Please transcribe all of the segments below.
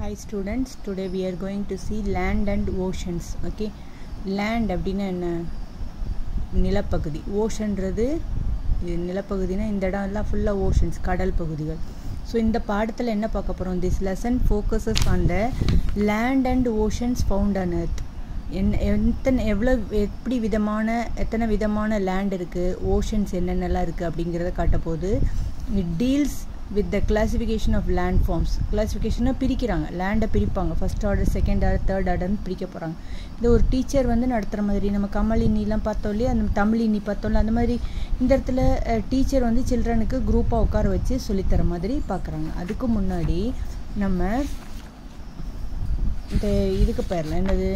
Hi students, today we are going to see land and oceans. Okay, land அப்படினா என்ன? நிலப்பகுதி. ஓஷன்றது இது நிலப்பகுதினா இந்த இடம்லாம் ஃபுல்லா ஓஷன்ஸ், கடல் பகுதிகள். ஸோ இந்த பாடத்தில் என்ன பார்க்க போகிறோம்? This lesson focuses on the land and oceans found on earth. எத்தனை விதமான லேண்ட் இருக்குது, ஓஷன்ஸ் என்னென்னலாம் இருக்குது அப்படிங்கிறத காட்ட போகுது. It deals with the classification of land forms. கிளாசிஃபிகேஷனை பிரிக்கிறாங்க, லேண்டை பிரிப்பாங்க. First order, second order, third ஆர்டர்னு பிரிக்க போகிறாங்க. இது ஒரு டீச்சர் வந்து நடத்துகிற மாதிரி. நம்ம கமலினிலாம் பார்த்தோம் இல்லையா, அந்த தமிழினி பார்த்தோம்ல, அந்த மாதிரி இந்த இடத்துல டீச்சர் வந்து சில்ட்ரனுக்கு குரூப்பாக உட்கார வச்சு சொல்லித்தர மாதிரி பார்க்குறாங்க. அதுக்கு முன்னாடி நம்ம இந்த இதுக்கு போயிடலாம். என்னது,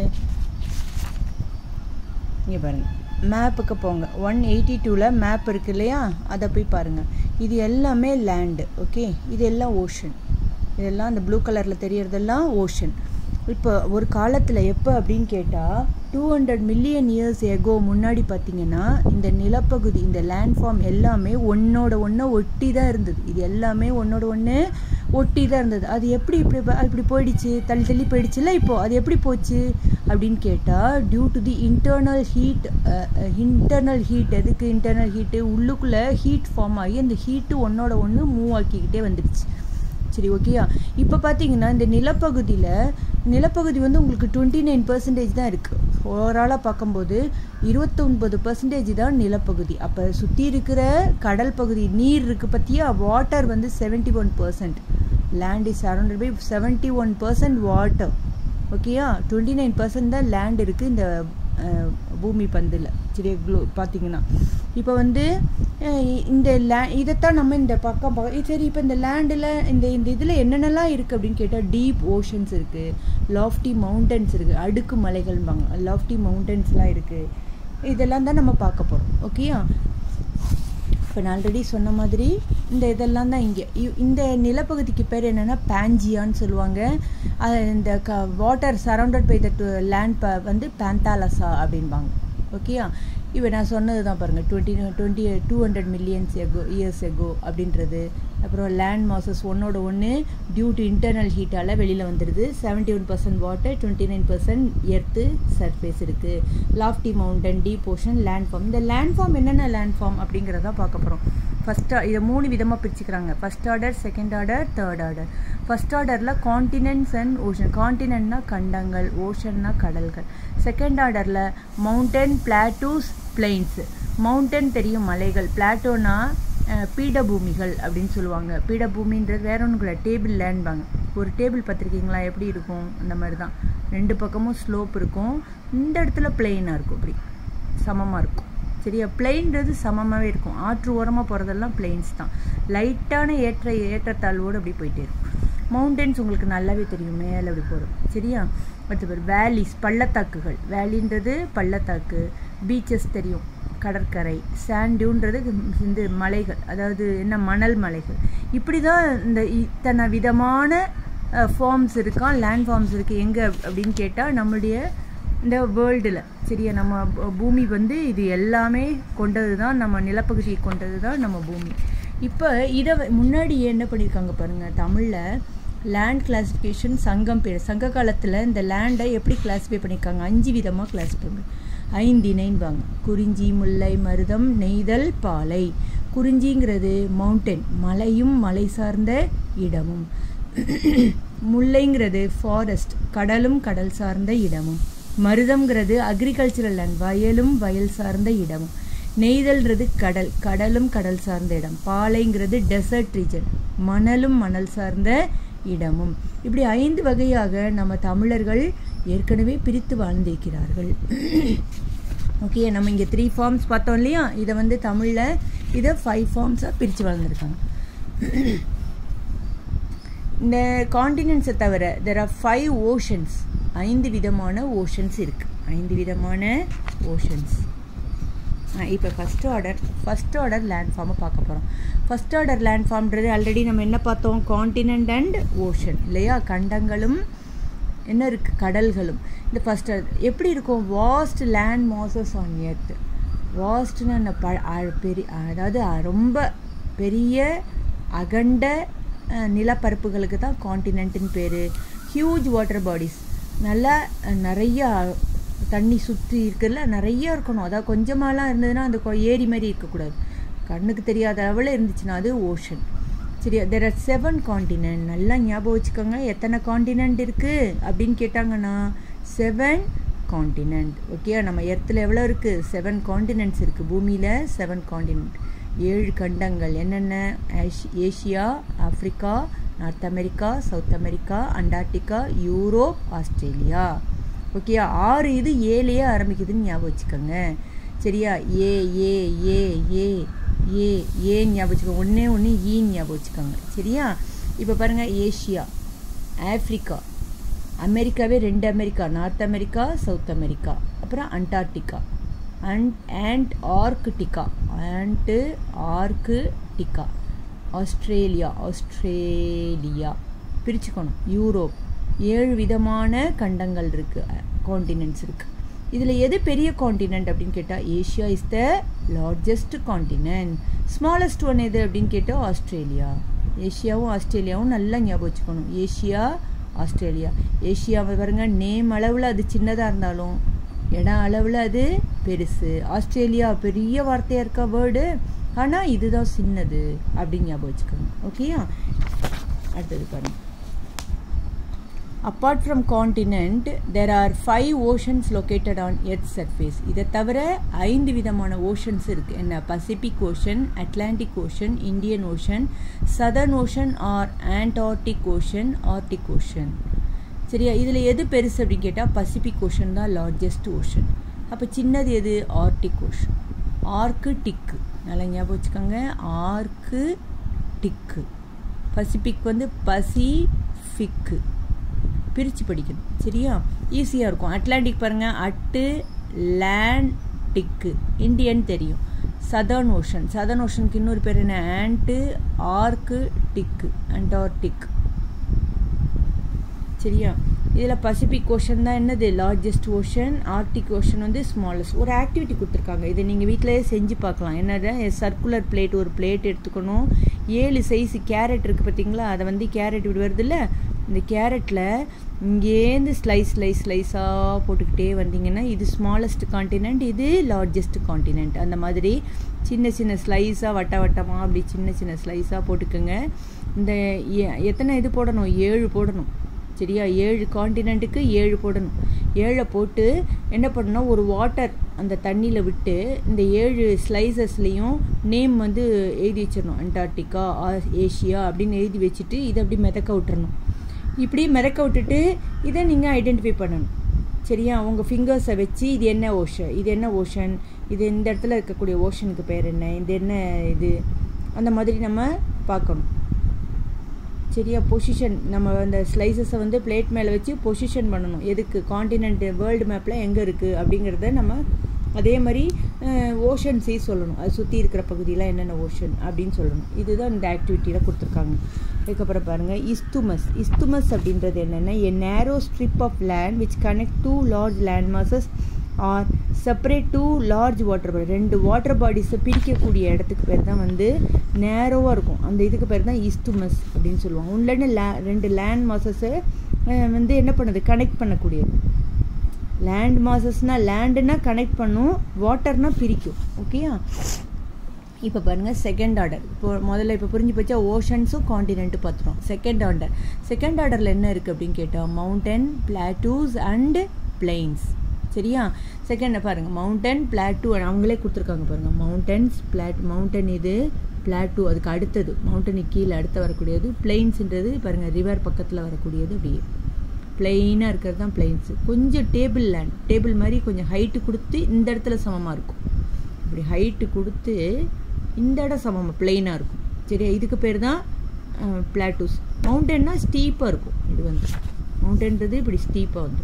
இங்கே பாருங்கள், மேப்புக்கு போங்க. 182 மேப் இருக்குது இல்லையா, அதை போய் பாருங்கள். இது எல்லாமே லேண்டு. ஓகே, இது எல்லாம் ஓஷன். இதெல்லாம் அந்த ப்ளூ கலரில் தெரியறதெல்லாம் ஓஷன். இப்போ ஒரு காலத்தில் எப்போ அப்படின்னு கேட்டால் 200 மில்லியன் இயர்ஸ் எகோ முன்னாடி பார்த்தீங்கன்னா இந்த நிலப்பகுதி, இந்த லேண்ட் ஃபார்ம் எல்லாமே ஒன்றோட ஒன்று ஒட்டி தான் இருந்தது. இது எல்லாமே ஒன்றோட ஒன்று ஒட்டி தான் இருந்தது. அது இப்படி போயிடுச்சு, தள்ளி போயிடுச்சுல்ல. இப்போது அது எப்படி போச்சு அப்படின்னு கேட்டால், due to the internal heat. எதுக்கு இன்டர்னல் ஹீட்டு? உள்ளுக்குள்ளே ஹீட் ஃபார்ம் ஆகி அந்த ஹீட்டு ஒன்றோட ஒன்று மூவ் ஆக்கிக்கிட்டே வந்துடுச்சு. சரி, ஓகேயா? இப்போ பார்த்தீங்கன்னா இந்த நிலப்பகுதி வந்து உங்களுக்கு 29% தான் இருக்குது. ஓவராலாக பார்க்கும்போது 29% தான் நிலப்பகுதி. அப்போ சுற்றி இருக்கிற கடல் பகுதி, நீர் இருக்குது பார்த்தியா, வாட்டர் வந்து 71%. Land is surrounded by 71% water. ஓகேயா? 29% தான் லேண்ட் இருக்குது இந்த பூமி பந்தில். சரி, பார்த்தீங்கன்னா இப்போ வந்து இந்த இதைத்தான் நம்ம இந்த பக்கம் சரி. இப்போ இந்த லேண்டில் இந்த இதில் என்னென்னலாம் இருக்குது அப்படின்னு கேட்டால், டீப் ஓஷன்ஸ் இருக்குது, லாஃப்டி மவுண்டன்ஸ் இருக்குது, அடுக்கு மலைகள்பாங்க, லாஃப்டி மவுண்டன்ஸ்லாம் இருக்குது. இதெல்லாம் தான் நம்ம பார்க்க போகிறோம். ஓகேயா? இப்போ நான் ஆல்ரெடி சொன்ன மாதிரி இதெல்லாம் தான் இங்கே இந்த நிலப்பகுதிக்கு பேர் என்னென்னா பேஞ்சியான்னு சொல்லுவாங்க. இந்த water surrounded by the land வந்து பேந்தாலசா அப்படின்பாங்க. ஓகேயா? இப்போ நான் சொன்னது தான் பாருங்கள், 200 மில்லியன்ஸ் இயர்ஸ் எகோ அப்படின்றது. அப்புறம் லேண்ட் மாசஸ் ஒன்னோட ஒன்று டியூ டு இன்டர்னல் ஹீட்டால் வெளியில் வந்துடுது. 71% வாட்டர், 29% எர்த்து சர்ஃபேஸ் இருக்குது. Lofty mountain, deep ocean, land form. இந்த லேண்ட் ஃபார்ம் என்னென்ன லேண்ட் ஃபார்ம் அப்படிங்கிறத பார்க்க போகிறோம். இதை 3 விதமாக பிரிச்சுக்கிறாங்க. First order, second order, third order. First ஆர்டரில் காண்டினென்ட்ஸ் அண்ட் ஓஷன். காண்டினென்ட்னா கண்டங்கள், ஓஷன்னா கடல்கள். செகண்ட் ஆர்டரில் மவுண்டன், பிளாட்டூஸ், பிளெயின்ஸு. மவுண்டன் தெரியும், மலைகள். பிளாட்டோனா பீடபூமிகள் அப்படின்னு சொல்லுவாங்க. பீடபூமின்றது வேற ஒன்றும் இல்லை, டேபிள் லேண்ட்பாங்க. ஒரு டேபிள் பார்த்துருக்கீங்களா, எப்படி இருக்கும்? அந்த மாதிரி தான். 2 பக்கமும் ஸ்லோப் இருக்கும். இந்த இடத்துல பிளெயினாக இருக்கும், அப்படி சமமாக இருக்கும். சரியா? பிளெயின்றது சமமாகவே இருக்கும். ஆற்று ஓரமாக போகிறதெல்லாம் பிளெயின்ஸ் தான். லைட்டான ஏற்றத்தாழ்வோடு அப்படி போயிட்டே இருக்கும். மவுண்டன்ஸ் உங்களுக்கு நல்லாவே தெரியும், மேலே அப்படி போகிறோம். சரியா? அடுத்த பேர் வேலிஸ், பள்ளத்தாக்குகள். வேலின்றது பள்ளத்தாக்கு. பீச்சஸ் தெரியும், கடற்கரை. சாண்ட்யூன்றது இந்த மலைகள், அதாவது என்ன, மணல் மலைகள். இப்படி தான் இந்த இத்தனை விதமான ஃபார்ம்ஸ் இருக்கான், லேண்ட் ஃபார்ம்ஸ் இருக்குது. எங்கே அப்படின்னு கேட்டால் நம்மளுடைய இந்த வேர்ல்டில். சரியா? நம்ம பூமி வந்து இது எல்லாமே கொண்டது தான், நம்ம நிலப்பகுதியை கொண்டது தான் நம்ம பூமி. இப்போ இதை முன்னாடி என்ன பண்ணியிருக்காங்க பாருங்கள், தமிழில் லேண்ட் கிளாஸிஃபிகேஷன் சங்க காலத்தில் இந்த லேண்டை எப்படி கிளாஸிஃபை பண்ணியிருக்காங்க? 5 விதமாக கிளாஸிஃபை பண்ணி 5 இணைன்பாங்க. குறிஞ்சி, முல்லை, மருதம், நெய்தல், பாலை. குறிஞ்சிங்கிறது மவுண்டன், மலையும் மலை சார்ந்த இடமும். முல்லைங்கிறது ஃபாரஸ்ட், கடலும் கடல் சார்ந்த இடமும். மருதம்ங்கிறது அக்ரிகல்ச்சரல் லேண்ட், வயலும் வயல் சார்ந்த இடமும். நெய்தல்ன்றது கடலும் கடல் சார்ந்த இடம். பாலைங்கிறது டெசர்ட் ரீஜன், மணலும் மணல் சார்ந்த இடமும். இப்படி 5 வகையாக நம்ம தமிழர்கள் ஏற்கனவே பிரித்து வாழ்ந்திருக்கிறார்கள். ஓகே, நம்ம இங்கே 3 ஃபார்ம்ஸ் பார்த்தோம் இல்லையா, இதை வந்து தமிழில் இதை 5 ஃபார்ம்ஸாக பிரித்து வாழ்ந்துருக்காங்க. இந்த காண்டினென்ட்ஸை தவிர there are 5 ஓஷன்ஸ். 5 விதமான ஓஷன்ஸ் இருக்குது. 5 விதமான ஓஷன்ஸ். இப்போ ஃபஸ்ட் ஆர்டர் லேண்ட் ஃபார்மை பார்க்க போகிறோம். ஃபஸ்ட் ஆர்டர் லேண்ட் ஃபார்ம்ன்றது ஆல்ரெடி நம்ம என்ன பார்த்தோம்? காண்டினென்ட் அண்ட் ஓஷன் இல்லையா? கண்டங்களும் என்ன இருக்குது, கடல்களும். இந்த ஃபஸ்ட் ஆர்டர் எப்படி இருக்கும்? Vast land masses on earth. வாஸ்ட்னு அதாவது ரொம்ப பெரிய அகண்ட நிலப்பரப்புகளுக்கு தான் காண்டினென்ட்னு பேர். ஹியூஜ் வாட்டர் பாடிஸ், நல்லா நிறையா தண்ணி சுற்றி இருக்குல்ல, நிறையா இருக்கணும். அதாவது கொஞ்சமாலாம் இருந்ததுன்னா அந்த ஏரி மாதிரி இருக்கக்கூடாது, கண்ணுக்கு தெரியாத அளவில் இருந்துச்சுன்னா அது ஓஷன். சரியா? there are 7 continent. நல்லா ஞாபகம் வச்சுக்கோங்க. எத்தனை காண்டினென்ட் இருக்குது அப்படின்னு கேட்டாங்கன்னா 7 காண்டினென்ட். ஓகே, நம்ம எர்த்தில் எவ்வளோ இருக்குது? 7 காண்டினென்ட்ஸ் இருக்குது. பூமியில் 7 காண்டினென்ட், 7 கண்டங்கள். என்னென்ன? Asia, Africa, north America, south America, Antarctica, Europe, Australia. Okay, 6 இது ஏலேயே ஆரம்பிக்குதுன்னு ஞாபகம் வச்சுக்கோங்க. சரியா? ஏ ஏ ஏ ஏ ஏ ஏ ஞாபகம் வச்சுக்கோங்க. ஒன்று ஈன்னு ஞாபகம் வச்சுக்கோங்க. சரியா? இப்போ பாருங்கள், ஏஷியா, ஆஃப்ரிக்கா, அமெரிக்காவே 2 America, north America, south America, அப்புறம் அண்டார்டிகா, ஆர்க்டிகா, ஆஸ்திரேலியா பிரிச்சுக்கணும். யூரோப், 7 விதமான கண்டங்கள் இருக்குது, காண்டினென்ட்ஸ் இருக்குது. இதில் எது பெரிய காண்டினென்ட் அப்படின்னு கேட்டால் Asia is the largest continent. Smallest one எது அப்படின்னு கேட்டால் ஆஸ்திரேலியா. ஏஷியாவும் ஆஸ்திரேலியாவும் நல்லா ஞாபகம் வச்சுக்கணும். Asia, Australia. ஏஷியாவை பாருங்க, நேம் அளவில் அது சின்னதாக இருந்தாலும் இடம் அளவில் அது பெருசு. ஆஸ்திரேலியா பெரிய வார்த்தையாக இருக்க வேர்டு, ஆனால் இதுதான் சின்னது அப்படின்னு ஞாபகம் வச்சுக்கோங்க. ஓகேயா? அடுத்தது பாருங்க. Apart from continent, there are 5 oceans located on Earth's surface. இதை தவிர 5 விதமான ஓஷன்ஸ் இருக்குது. என்ன? Pacific ocean, Atlantic ocean, Indian ocean, southern ocean or Antarctic ocean, Arctic ocean. சரியா? இதில் எது பெருசு அப்படின்னு கேட்டால் பசிபிக் ஓஷன் தான் லார்ஜஸ்ட் ஓஷன். அப்போ சின்னது எது? Arctic ocean. ஆர்க்டிக்கு நல்லா ஞாபகம் வச்சுக்கோங்க. ஆர்க்டிக்கு. பசிபிக் வந்து பசிஃபிக்கு பிரித்து படிக்கணும். சரியா? ஈஸியாக இருக்கும். அட்லாண்டிக் பாருங்கள், அட்லாண்டிக்கு. இந்தியன் தெரியும். சதர்ன் ஓஷனுக்கு இன்னொரு பேர் என்ன? ஆர்க்டிக்கு, அண்டார்டிக். சரியா? இதில் பசிபிக் ஓஷன் தான் என்னது? Largest ocean. ஆர்டிக் ஓஷன் வந்து ஸ்மாலஸ்ட். ஒரு ஆக்டிவிட்டி கொடுத்துருக்காங்க, இதை நீங்கள் வீட்டிலேயே செஞ்சு பார்க்கலாம். என்னது? சர்க்குலர் பிளேட், ஒரு பிளேட் எடுத்துக்கணும். 7 சைஸு கேரட் இருக்குது பார்த்தீங்களா? அதை வந்து கேரட் இப்படி வருது இல்லை, இந்த கேரட்டில் இங்கேருந்து ஸ்லைஸாக போட்டுக்கிட்டே வந்தீங்கன்னா இது ஸ்மாலஸ்ட் காண்டினென்ட், இது லார்ஜஸ்ட் காண்டினென்ட். அந்த மாதிரி சின்ன ஸ்லைஸாக வட்டமாக அப்படி சின்ன ஸ்லைஸாக போட்டுக்கோங்க. இந்த எத்தனை இது போடணும்? 7 போடணும். சரியா? 7 காண்டினென்ட்டுக்கு 7 போடணும். 7 போட்டு என்ன பண்ணணும்? ஒரு வாட்டர் அந்த தண்ணியில் விட்டு இந்த 7 ஸ்லைசஸ்லேயும் நேம் வந்து எழுதி வச்சிடணும். அண்டார்டிகா, ஏஷியா அப்படின்னு எழுதி வச்சுட்டு இதை அப்படி மிதக்க விட்டுறணும். இப்படி மிதக்க விட்டுட்டு இதை நீங்கள் ஐடென்டிஃபை பண்ணணும். சரியா? உங்கள் ஃபிங்கர்ஸை வச்சு இது என்ன ஓஷன், இது என்ன ஓஷன், இது இந்த இடத்துல இருக்கக்கூடிய ஓஷனுக்கு பேர் என்ன, இது என்ன இது, அந்த மாதிரி நம்ம பார்க்கணும். சரியா? பொசிஷன் நம்ம அந்த ஸ்லைசஸை வந்து பிளேட் மேலே வச்சு பொசிஷன் பண்ணணும். எதுக்கு? காண்டினென்ட் வேர்ல்டு மேப்பில் எங்கே இருக்குது அப்படிங்கிறத நம்ம அதே மாதிரி ஓஷன்ஸே சொல்லணும். அது சுற்றி இருக்கிற பகுதியில் என்னென்ன ஓஷன் அப்படின்னு சொல்லணும். இதுதான் இந்த ஆக்டிவிட்டியில் கொடுத்துருக்காங்க. அதுக்கப்புறம் பாருங்கள், இஸ்துமஸ் அப்படின்றது என்னென்னா a narrow strip of land which connect 2 large land masses or separate 2 large water bodies. 2 water பாடிஸை பிரிக்கக்கூடிய இடத்துக்கு பேர் தான் வந்து நேரோவாக இருக்கும். அந்த இதுக்கு பேர் தான் இஸ்துமஸ் அப்படின்னு சொல்லுவாங்க. உள்ளன்னு 2 லேண்ட் மாசஸை வந்து என்ன பண்ணுது? கனெக்ட் பண்ணக்கூடியது. லேண்ட் மாசஸ்னால் லேண்டுனா கனெக்ட் பண்ணும், வாட்டர்னால் பிரிக்கும். ஓகேயா? இப்போ பாருங்கள், செகண்ட் ஆர்டர். முதல்ல இப்போ புரிஞ்சு போச்சா? ஓஷன்ஸும் காண்டினென்ட்டும் பார்த்துரும். செகண்ட் ஆர்டரில் என்ன இருக்குது அப்படின்னு கேட்டால் மவுண்டன், பிளாட்டூஸ் அண்ட் பிளெயின்ஸ். சரியா? செகண்ட் பாருங்கள், மவுண்டன், பிளாட்டூ அவங்களே கொடுத்துருக்காங்க பாருங்கள். மவுண்டன் இது, பிளாட்டூ அதுக்கு அடுத்தது, மவுண்டனுக்கு கீழே அடுத்து வரக்கூடியது. பிளெயின்ஸுன்றது பாருங்கள் ரிவர் பக்கத்தில் வரக்கூடியது. அப்படியே பிளெயினாக இருக்கிறது தான் பிளெயின்ஸு. கொஞ்சம் டேபிள் மாதிரி கொஞ்சம் ஹைட்டு கொடுத்து இந்த இடத்துல சமமாக இருக்கும். இப்படி ஹைட்டு கொடுத்து இந்த இடம் சமமாக பிளெயினாக இருக்கும். சரியா? இதுக்கு பேர் தான் பிளாட்டூஸ். மவுண்டன்னா ஸ்டீப்பாக இருக்கும். இது வந்து மவுண்டன்றது இப்படி ஸ்டீப்பாக வந்து.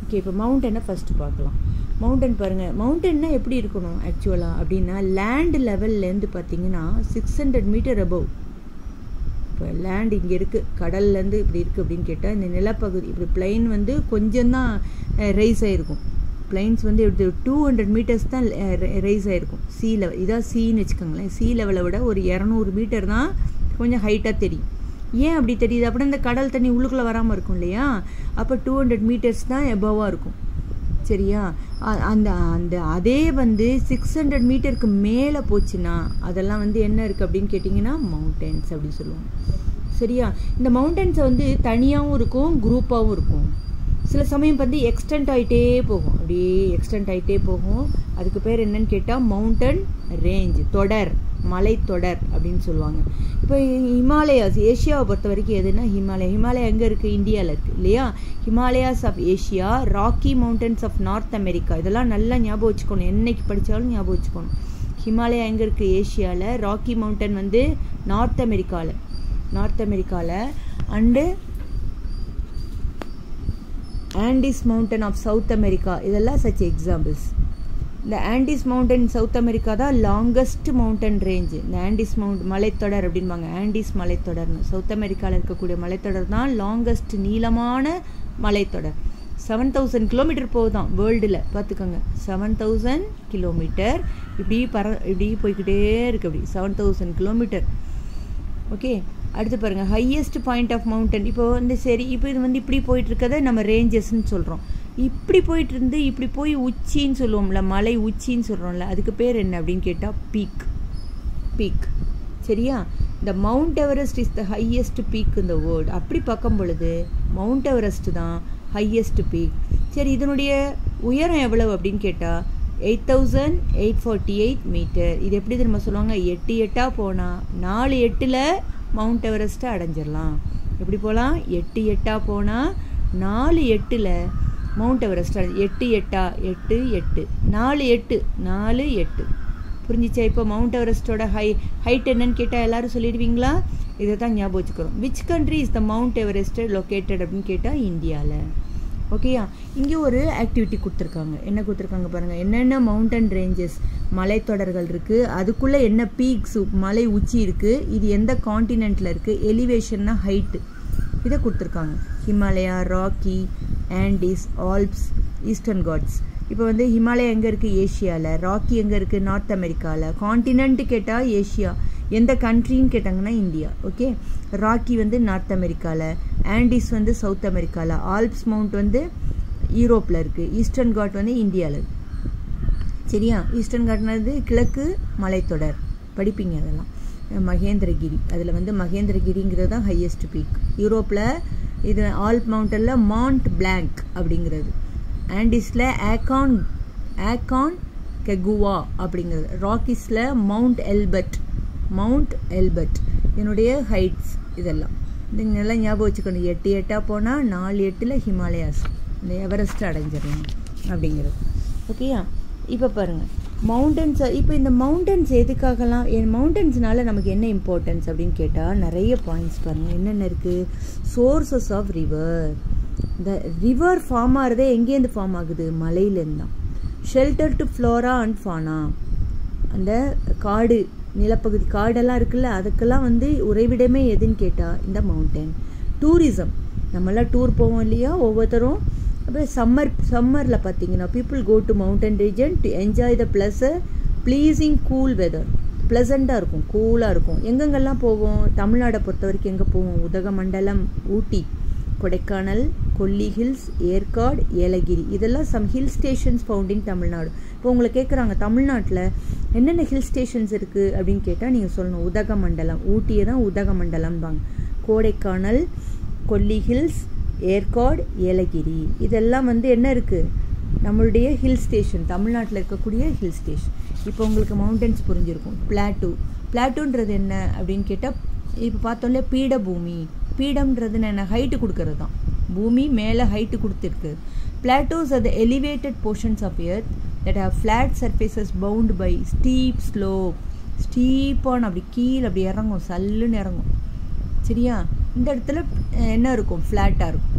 ஓகே, இப்போ மவுண்டனை ஃபஸ்ட்டு பார்க்கலாம். மவுண்டன் பாருங்கள், மவுண்டன்னா எப்படி இருக்கணும் ஆக்சுவலாக அப்படின்னா லேண்டு லெவல்லேருந்து பார்த்தீங்கன்னா 600 மீட்டர் அபவ். இப்போ லேண்ட் இங்கே இருக்குது, கடல்லேருந்து இப்படி இருக்குது அப்படின்னு கேட்டால் இந்த நிலப்பகுதி இப்படி பிளெயின் வந்து கொஞ்சம் தான் ரைஸ் ஆகிருக்கும். பிளைன்ஸ் வந்து 200 மீட்டர்ஸ் தான் ரைஸ் ஆகிருக்கும். லெவல் இதான் சீன்னு வச்சுக்கோங்களேன். லெவலை விட ஒரு 200 மீட்டர் தான் கொஞ்சம் ஹைட்டாக தெரியும். ஏன் அப்படி தெரியுது அப்படின்னா இந்த கடல் தண்ணி உள்ளுக்குள்ளே வராமல் இருக்கும் இல்லையா, அப்போ 200 மீட்டர்ஸ் தான் எபவாக இருக்கும். சரியா, அந்த அந்த அதே வந்து 600 மீட்டருக்கு மேலே போச்சுன்னா அதெல்லாம் வந்து என்ன இருக்குது அப்படின்னு கேட்டிங்கன்னா மவுண்டன்ஸ் அப்படின்னு சொல்லுவாங்க. சரியா, இந்த மவுண்டன்ஸை வந்து தனியாகவும் இருக்கும் குரூப்பாகவும் இருக்கும். சில சமயம் வந்து எக்ஸ்டெண்ட் ஆகிட்டே போகும், அப்படியே எக்ஸ்டெண்ட் ஆகிட்டே போகும். அதுக்கு பேர் என்னன்னு கேட்டால் மவுண்டன் ரேஞ்ச், தொடர், மலைத்தொடர் அப்படின்னு சொல்லுவாங்க. இப்போ ஹிமாலயாஸ் ஏஷியாவை பொறுத்த வரைக்கும் எதுனா ஹிமாலயா எங்கே இருக்குது, இந்தியாவில் இருக்குது இல்லையா. Himalayas of Asia, Rocky Mountains of North America, இதெல்லாம் நல்லா ஞாபகம் வச்சுக்கணும், என்னைக்கு படித்தாலும் ஞாபகம் வச்சுக்கணும். ஹிமாலயா எங்கே இருக்குது ஏஷியாவில், ராக்கி மவுண்டன் வந்து நார்த் அமெரிக்காவில் and Andes Mountain of South America, இதெல்லாம் சச் எக்ஸாம்பிள்ஸ். இந்த ஆண்டிஸ் மவுண்டன் சவுத் அமெரிக்கா தான் லாங்கஸ்ட் மவுண்டன் ரேஞ்சு. இந்த ஆண்டிஸ் மலைத்தொடர் அப்படின்பாங்க, ஆண்டிஸ் மலைத்தொடர்னு. சவுத் அமெரிக்காவில் இருக்கக்கூடிய மலைத்தொடர் தான் லாங்கஸ்ட் நீளமான மலைத்தொடர். 7000 கிலோமீட்டர் போகுதான் வேர்ல்டில், பார்த்துக்கோங்க. 7000 கிலோமீட்டர் இப்படி போய்கிட்டே இருக்குது, அப்படி 7000 கிலோமீட்டர். ஓகே, அடுத்து பாருங்கள் ஹையஸ்ட் பாயிண்ட் ஆஃப் மவுண்டன். இப்போ வந்து சரி, இப்போ இது வந்து இப்படி போயிட்டுருக்கதை நம்ம ரேஞ்சஸ்ன்னு சொல்கிறோம். இப்படி போயிட்டு இருந்து இப்படி போய் உச்சின்னு சொல்லுவோம்ல, மலை உச்சின்னு சொல்கிறோம்ல, அதுக்கு பேர் என்ன அப்படின்னு கேட்டால் பீக். சரியா, இந்த mount Everest is the highest peak in the world. அப்படி பார்க்கும் பொழுது மவுண்ட் எவரெஸ்ட் தான் ஹையஸ்ட் பீக். சரி, இதனுடைய உயரம் எவ்வளவு அப்படின்னு கேட்டால் 8848 மீட்டர். இது எப்படி தெரியுமா சொல்லுவாங்க, 8 போனால் 4 8 மவுண்ட் எவரெஸ்ட்டை அடைஞ்சிடலாம். எப்படி போகலாம், 8 போனால் 4 8 மவுண்ட் எவரெஸ்ட் 8 4 8 புரிஞ்சிச்சா. இப்போ மவுண்ட் எவரெஸ்ட்டோட ஹைட் என்னன்னு கேட்டால் எல்லோரும் சொல்லிடுவீங்களா, இதை தான் ஞாபகம் வச்சுக்கிறோம். Which country is the mount Everest located அப்படின்னு கேட்டால் இந்தியாவில். ஓகேயா, இங்கே ஒரு ஆக்டிவிட்டி கொடுத்துருக்காங்க. என்ன கொடுத்துருக்காங்க பாருங்கள், என்னென்ன மவுண்டன் ரேஞ்சஸ் மலைத்தொடர்கள் இருக்குது, அதுக்குள்ளே என்ன பீக்ஸ் மலை உச்சி இருக்குது, இது எந்த காண்டினென்ட்டில் இருக்குது, எலிவேஷன்னா ஹைட்டு, இதை கொடுத்துருக்காங்க. Himalaya, Rocky, Andes, Alps, Eastern Ghats. இப்போ வந்து ஹிமாலயா எங்கே இருக்குது ஏஷியாவில், ராக்கி எங்கே இருக்குது நார்த் அமெரிக்காவில், காண்டினென்ட்டு கேட்டால் ஏஷியா, எந்த கண்ட்ரின்னு கேட்டாங்கன்னா இந்தியா. ஓகே, ராக்கி வந்து நார்த் அமெரிக்காவில், ஆண்டிஸ் வந்து சவுத் அமெரிக்காவில், ஆல்ப்ஸ் மவுண்ட் வந்து யூரோப்பில் இருக்குது, ஈஸ்டர்ன் காட் வந்து இந்தியாவில் இருக்குது. சரியா, ஈஸ்டர்ன் காட்னது கிழக்கு மலைத்தொடர், படிப்பீங்க அதெல்லாம். மகேந்திரகிரி, அதில் வந்து மகேந்திரகிரிங்கிறது தான் ஹையஸ்ட் பீக். யூரோப்பில் இது ஆல்ப் மவுண்டனில் மாண்ட் பிளாங்க் அப்படிங்கிறது, ஆண்டிஸில் ஆக்கான் கெகுவா அப்படிங்கிறது, ராக்கிஸில் மவுண்ட் எல்பர்ட் இதனுடைய ஹைட்ஸ். இதெல்லாம் இதெல்லாம் ஞாபகம் வச்சுக்கணும். 8 போனால் 4 8 ஹிமாலயாஸ் இந்த எவரெஸ்ட் அடைஞ்சிடலாம் அப்படிங்கிறது. ஓகேயா, இப்போ பாருங்கள் மவுண்டன்ஸ். இப்போ இந்த மவுண்டன்ஸ் எதுக்காகலாம், மவுண்டன்ஸ்னால நமக்கு என்ன இம்பார்ட்டன்ஸ் அப்படின்னு கேட்டால் நிறைய பாயிண்ட்ஸ் பாருங்கள் என்னென்ன இருக்குது. சோர்சஸ் ஆஃப் ரிவர், இந்த ரிவர் ஃபார்ம் ஆகிறதே எங்கேருந்து ஃபார்ம் ஆகுது, மலையிலேருந்து தான். Shelter to Flora and fauna, அந்த காடு நிலப்பகுதி காடெல்லாம் இருக்குல்ல, அதுக்கெல்லாம் வந்து உறைவிடமே எதுன்னு கேட்டால் இந்த மவுண்டன். டூரிசம், நம்மளாம் டூர் போவோம் இல்லையா ஒவ்வொருத்தரும். அப்புறம் சம்மரில் பார்த்தீங்கன்னா people go to mountain region to enjoy the pleasing cool weather. ப்ளசண்ட்டாக இருக்கும், கூலாக இருக்கும். எங்கெங்கெல்லாம் போவோம், தமிழ்நாடை பொறுத்த வரைக்கும் எங்கே போவோம், உதகமண்டலம், ஊட்டி, கொடைக்கானல், கொல்லி ஹில்ஸ், ஏற்காடு, ஏலகிரி, இதெல்லாம் some hill stations found in Tamil Nadu. இப்போ உங்களை கேட்குறாங்க தமிழ்நாட்டில் என்னென்ன ஹில் ஸ்டேஷன்ஸ் இருக்குது அப்படின்னு கேட்டால் நீங்கள் சொல்லணும் உதகமண்டலம், ஊட்டியை தான் உதகமண்டலம்பாங்க. கோடைக்கானல், கொல்லி ஹில்ஸ், ஏற்காடு, ஏலகிரி, இதெல்லாம் வந்து என்ன இருக்குது நம்மளுடைய ஹில் ஸ்டேஷன், தமிழ்நாட்டில் இருக்கக்கூடிய ஹில் ஸ்டேஷன். இப்போ உங்களுக்கு மவுண்டன்ஸ் புரிஞ்சிருக்கும். பிளாட்டூன்றது என்ன அப்படின்னு கேட்டால் இப்போ பார்த்தோம்ல பீடபூமி, பீடம்ன்றது என்ன, ஹைட்டு கொடுக்கறது தான், பூமி மேலே ஹைட்டு கொடுத்துருக்கு. Plateaus are the elevated portions of earth that have flat surfaces bound by steep slope. ஸ்டீப்பான அப்படி கீழே அப்படி இறங்கும், சல்லுன்னு இறங்கும். சரியா, இந்த இடத்துல என்ன இருக்கும், ஃப்ளாட்டாக இருக்கும்.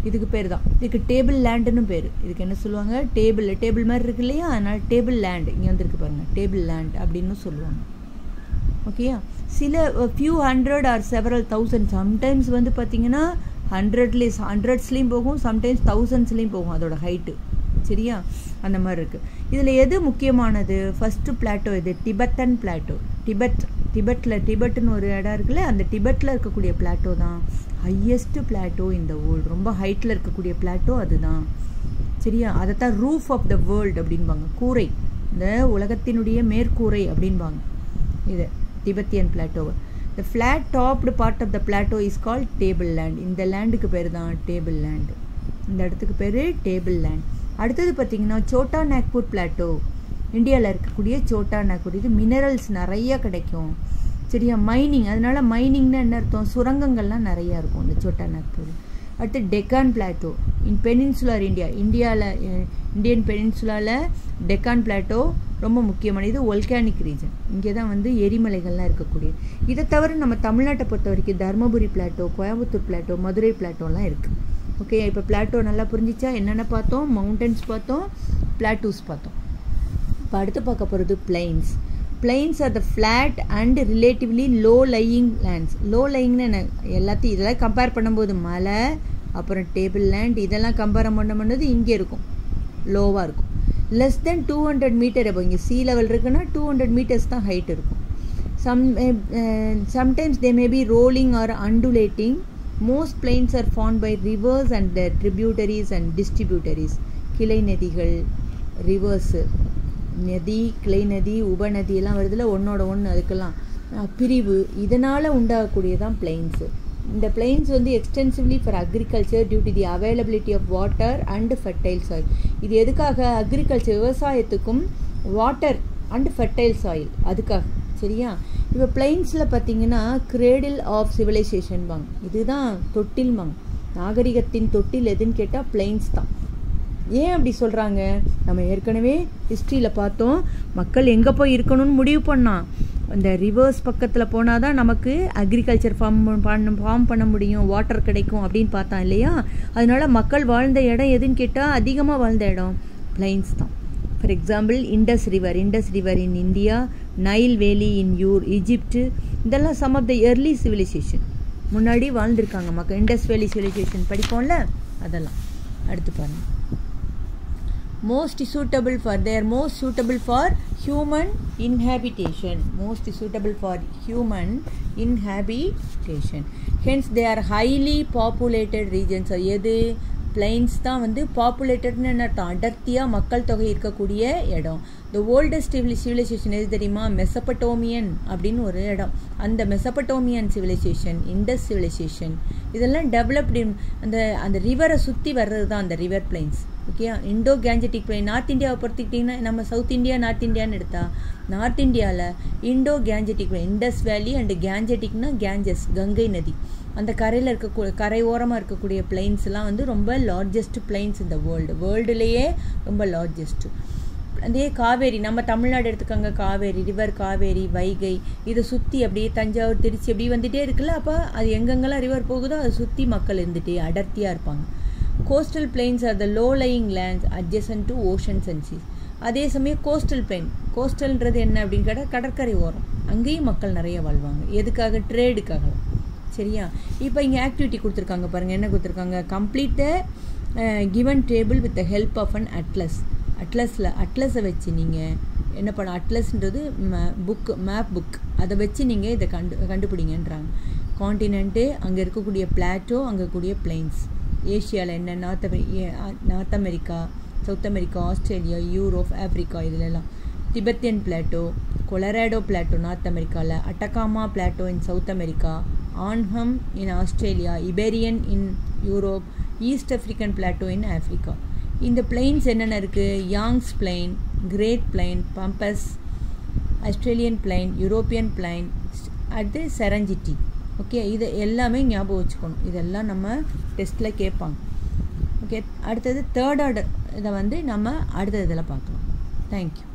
இதுக்கு பேர் தான், இதுக்கு டேபிள் லேண்டுன்னு பேர். இதுக்கு என்ன சொல்லுவாங்க, டேபிள் மாதிரி இருக்கு இல்லையா, அதனால் டேபிள் லேண்ட் இங்கே வந்துருக்கு பாருங்கள், டேபிள் லேண்ட் அப்படின்னு சொல்லுவாங்க. ஓகேயா, சில few hundred or several thousand, sometimes வந்து பார்த்தீங்கன்னா ஹண்ட்ரட்ஸ்லேயும் போகும், சம்டைம்ஸ் தௌசண்ட்ஸ்லேயும் போகும் அதோட ஹைட்டு. சரியா, அந்த மாதிரி இருக்குது. இதில் எது முக்கியமானது, ஃபஸ்ட்டு பிளாட்டோ எது, டிபெத்தன் பிளாட்டோ. டிபெட்னு ஒரு இடம் இருக்குல்ல, அந்த டிபெட்டில் இருக்கக்கூடிய பிளாட்டோ தான் ஹையஸ்ட் பிளாட்டோ இந்த வேர்ல்டு. ரொம்ப ஹைட்டில் இருக்கக்கூடிய பிளாட்டோ அதுதான். சரியா? அதைத்தான் ரூஃப் ஆஃப் த வேர்ல்டு அப்படின்பாங்க, கூரை, இந்த உலகத்தினுடைய மேற்கூரை அப்படின்பாங்க இது டிபெத்தியன் பிளாட்டோவை. The flat topped part of the plateau is called table land. இந்த லேண்டுக்கு பேர் தான் டேபிள் லேண்டு. இந்த இடத்துக்கு பேர் டேபிள் லேண்ட். அடுத்தது பார்த்திங்கன்னா சோட்டா நாக்பூர் பிளாட்டோ, இந்தியாவில் இருக்கக்கூடிய சோட்டா நாக்பூர். இது மினரல்ஸ் நிறைய கிடைக்கும். சரியா? மைனிங், அதனால மைனிங்னா என்ன அர்த்தம், சுரங்கங்கள்லாம் நிறையா இருக்கும் இந்த சோட்டா நாக்பூர். அடுத்து Deccan plateau in peninsular India. Indian பெனின்சுலாவில் டெக்கான் பிளாட்டோ ரொம்ப முக்கியமான இது. ஒல்கானிக் ரீஜன், இங்கே தான் வந்து எரிமலைகள்லாம் இருக்கக்கூடிய. இதை தவிர நம்ம தமிழ்நாட்டை பொறுத்த வரைக்கும் தருமபுரி பிளாட்டோ, கோயம்புத்தூர் பிளாட்டோ, மதுரை பிளாட்டோலாம் இருக்குது. ஓகே, இப்போ பிளாட்டோ நல்லா புரிஞ்சிச்சா? என்னென்ன பார்த்தோம்? மவுண்டன்ஸ் பார்த்தோம், பிளாட்டூஸ் பார்த்தோம். இப்போ அடுத்து பார்க்க போகிறது plains. Plains are the flat and relatively low lying lands. Low லையிங்னு என்ன, எல்லாத்தையும் இதெல்லாம் கம்பேர் பண்ணும்போது மலை, அப்புறம் டேபிள் லேண்ட், இதெல்லாம் கம்பேர் பண்ணும்போது இங்கே இருக்கும், லோவாக இருக்கும். லெஸ் தென் 200 மீட்டர் அப்போ இங்கே சி லெவல் இருக்குன்னா 200 மீட்டர்ஸ் தான் ஹைட் இருக்கும். Sometimes they may be rolling or undulating. Most plains are formed by rivers and their tributaries and distributaries. கிளை நதிகள், ரிவர்ஸு, நதி, கிளை நதி, உபநதி எல்லாம் வருதுல ஒன்றோட ஒன்று, அதுக்கெல்லாம் பிரிவு, இதனால் உண்டாகக்கூடியதான் பிளைன்ஸு. இந்த பிளைன்ஸ் வந்து extensively for agriculture due to the availability of water and fertile soil. இது எதுக்காக? அக்ரிகல்ச்சர், விவசாயத்துக்கும் வாட்டர் அண்ட் ஃபெர்டைல் சாயில், அதுக்காக. சரியா? இப்போ பிளைன்ஸில் பார்த்தீங்கன்னா கிரேடில் ஆஃப் சிவிலைசேஷன் வாங்க, இதுதான் தொட்டில் வாங்க. நாகரிகத்தின் தொட்டில் எதுன்னு கேட்டால் பிளைன்ஸ் தான். ஏன் அப்படி சொல்கிறாங்க? நம்ம ஏற்கனவே ஹிஸ்ட்ரியில் பார்த்தோம், மக்கள் எங்கே போய் இருக்கணும்னு முடிவு பண்ணால் அந்த ரிவர்ஸ் பக்கத்தில் போனால் தான் நமக்கு அக்ரிகல்ச்சர் ஃபார்ம் பண்ண முடியும், வாட்டர் கிடைக்கும் அப்படின்னு பார்த்தோம் இல்லையா? அதனால மக்கள் வாழ்ந்த இடம் எதுன்னு கேட்டால் அதிகமாக வாழ்ந்த இடம் பிளைன்ஸ் தான். For example Indus river in India, Nile valley in Egypt, இதெல்லாம் some of the early civilisation. முன்னாடி வாழ்ந்துருக்காங்க மக்கள். இண்டஸ் வேலி சிவிலைசேஷன் படிப்போம்ல, அதெல்லாம். அடுத்து பாருங்க, most suitable for human inhabitation. Hence they are highly populated regions. எது? பிளைன்ஸ் தான் வந்து பாப்புலேட்டட்னு என்ன அர்த்தம்? அடர்த்தியாக மக்கள் தொகை இருக்கக்கூடிய இடம். த ஓல்டஸ்ட் சிவிலைசேஷன் எது தெரியுமா? மெசபட்டோமியன் அப்படின்னு ஒரு இடம். அந்த மெசபட்டோமியன் சிவிலைசேஷன், இண்டஸ் சிவிலைசேஷன், இதெல்லாம் டெவலப்டு அந்த ரிவரை சுற்றி வர்றது தான் அந்த river plains. Okay, Indo Gangetic plain. North இந்தியாவை பொறுத்துக்கிட்டிங்கன்னா, நம்ம சவுத் இந்தியா நார்த் இந்தியான்னு எடுத்தா, நார்த் இந்தியாவில் இண்டோ கேஞ்சட்டிக் பிளைன், இண்டஸ் வேலி அண்டு கேஞ்சட்டிக்னா கேஞ்சஸ், கங்கை நதி, அந்த கரையில் கரையோரமாக இருக்கக்கூடிய பிளைன்ஸ்லாம் வந்து ரொம்ப லார்ஜஸ்ட் பிளைன்ஸ் இந்த வேர்ல்டுலேயே ரொம்ப லார்ஜஸ்ட்டு. அதே காவேரி, நம்ம தமிழ்நாடு எடுத்துக்கோங்க, காவேரி ரிவர், காவேரி, வைகை, இதை சுற்றி அப்படியே தஞ்சாவூர், திருச்சி அப்படி வந்துகிட்டே இருக்குல்ல. அப்போ அது எங்கெங்கெல்லாம் ரிவர் போகுதோ அதை சுற்றி மக்கள் இருந்துகிட்டே அடர்த்தியாக இருப்பாங்க. Coastal plains are the low lying lands adjacent to oceans and seas. அதே சமயம் கோஸ்டல் பிளைன், கோஸ்டல்ன்றது என்ன அப்படின்னு கேட்டால் கடற்கரை ஓரம், அங்கேயும் மக்கள் நிறைய வாழ்வாங்க. எதுக்காக? ட்ரேடுக்காக. சரியா? இப்போ இங்கே ஆக்டிவிட்டி கொடுத்துருக்காங்க பாருங்கள், என்ன கொடுத்துருக்காங்க? Complete the given table with the help of an atlas. அட்லஸை வச்சு நீங்கள் என்ன பண்ண? அட்லஸ்ன்றது மேப் புக், அதை வச்சு நீங்கள் இதை கண்டுபிடிங்கன்றாங்க. காண்டினென்ட்டு, அங்கே இருக்கக்கூடிய பிளாட்டோ, அங்கே இருக்கக்கூடிய பிளைன்ஸ். ஏஷியாவில் என்ன? North America, south America, Australia, Europe, Africa, இதிலெல்லாம். Tibetan plateau, Colorado plateau North அமெரிக்காவில், Atacama plateau in South America, Arnhem in Australia, Iberian in Europe, East African plateau in Africa. இந்த plains என்னென்ன இருக்குது? Yangtze plain, great plain, pampas, Australian plain, European plain, அடுத்து Serengeti. Okay, இது எல்லாமே ஞாபகம் வச்சுக்கணும். இதெல்லாம் நம்ம டெஸ்ட்டில் கேட்பாங்க. ஓகே, அடுத்தது தேர்ட் ஆர்டர், இதை வந்து நம்ம அடுத்த இதில் பார்க்கலாம். தேங்க்யூ.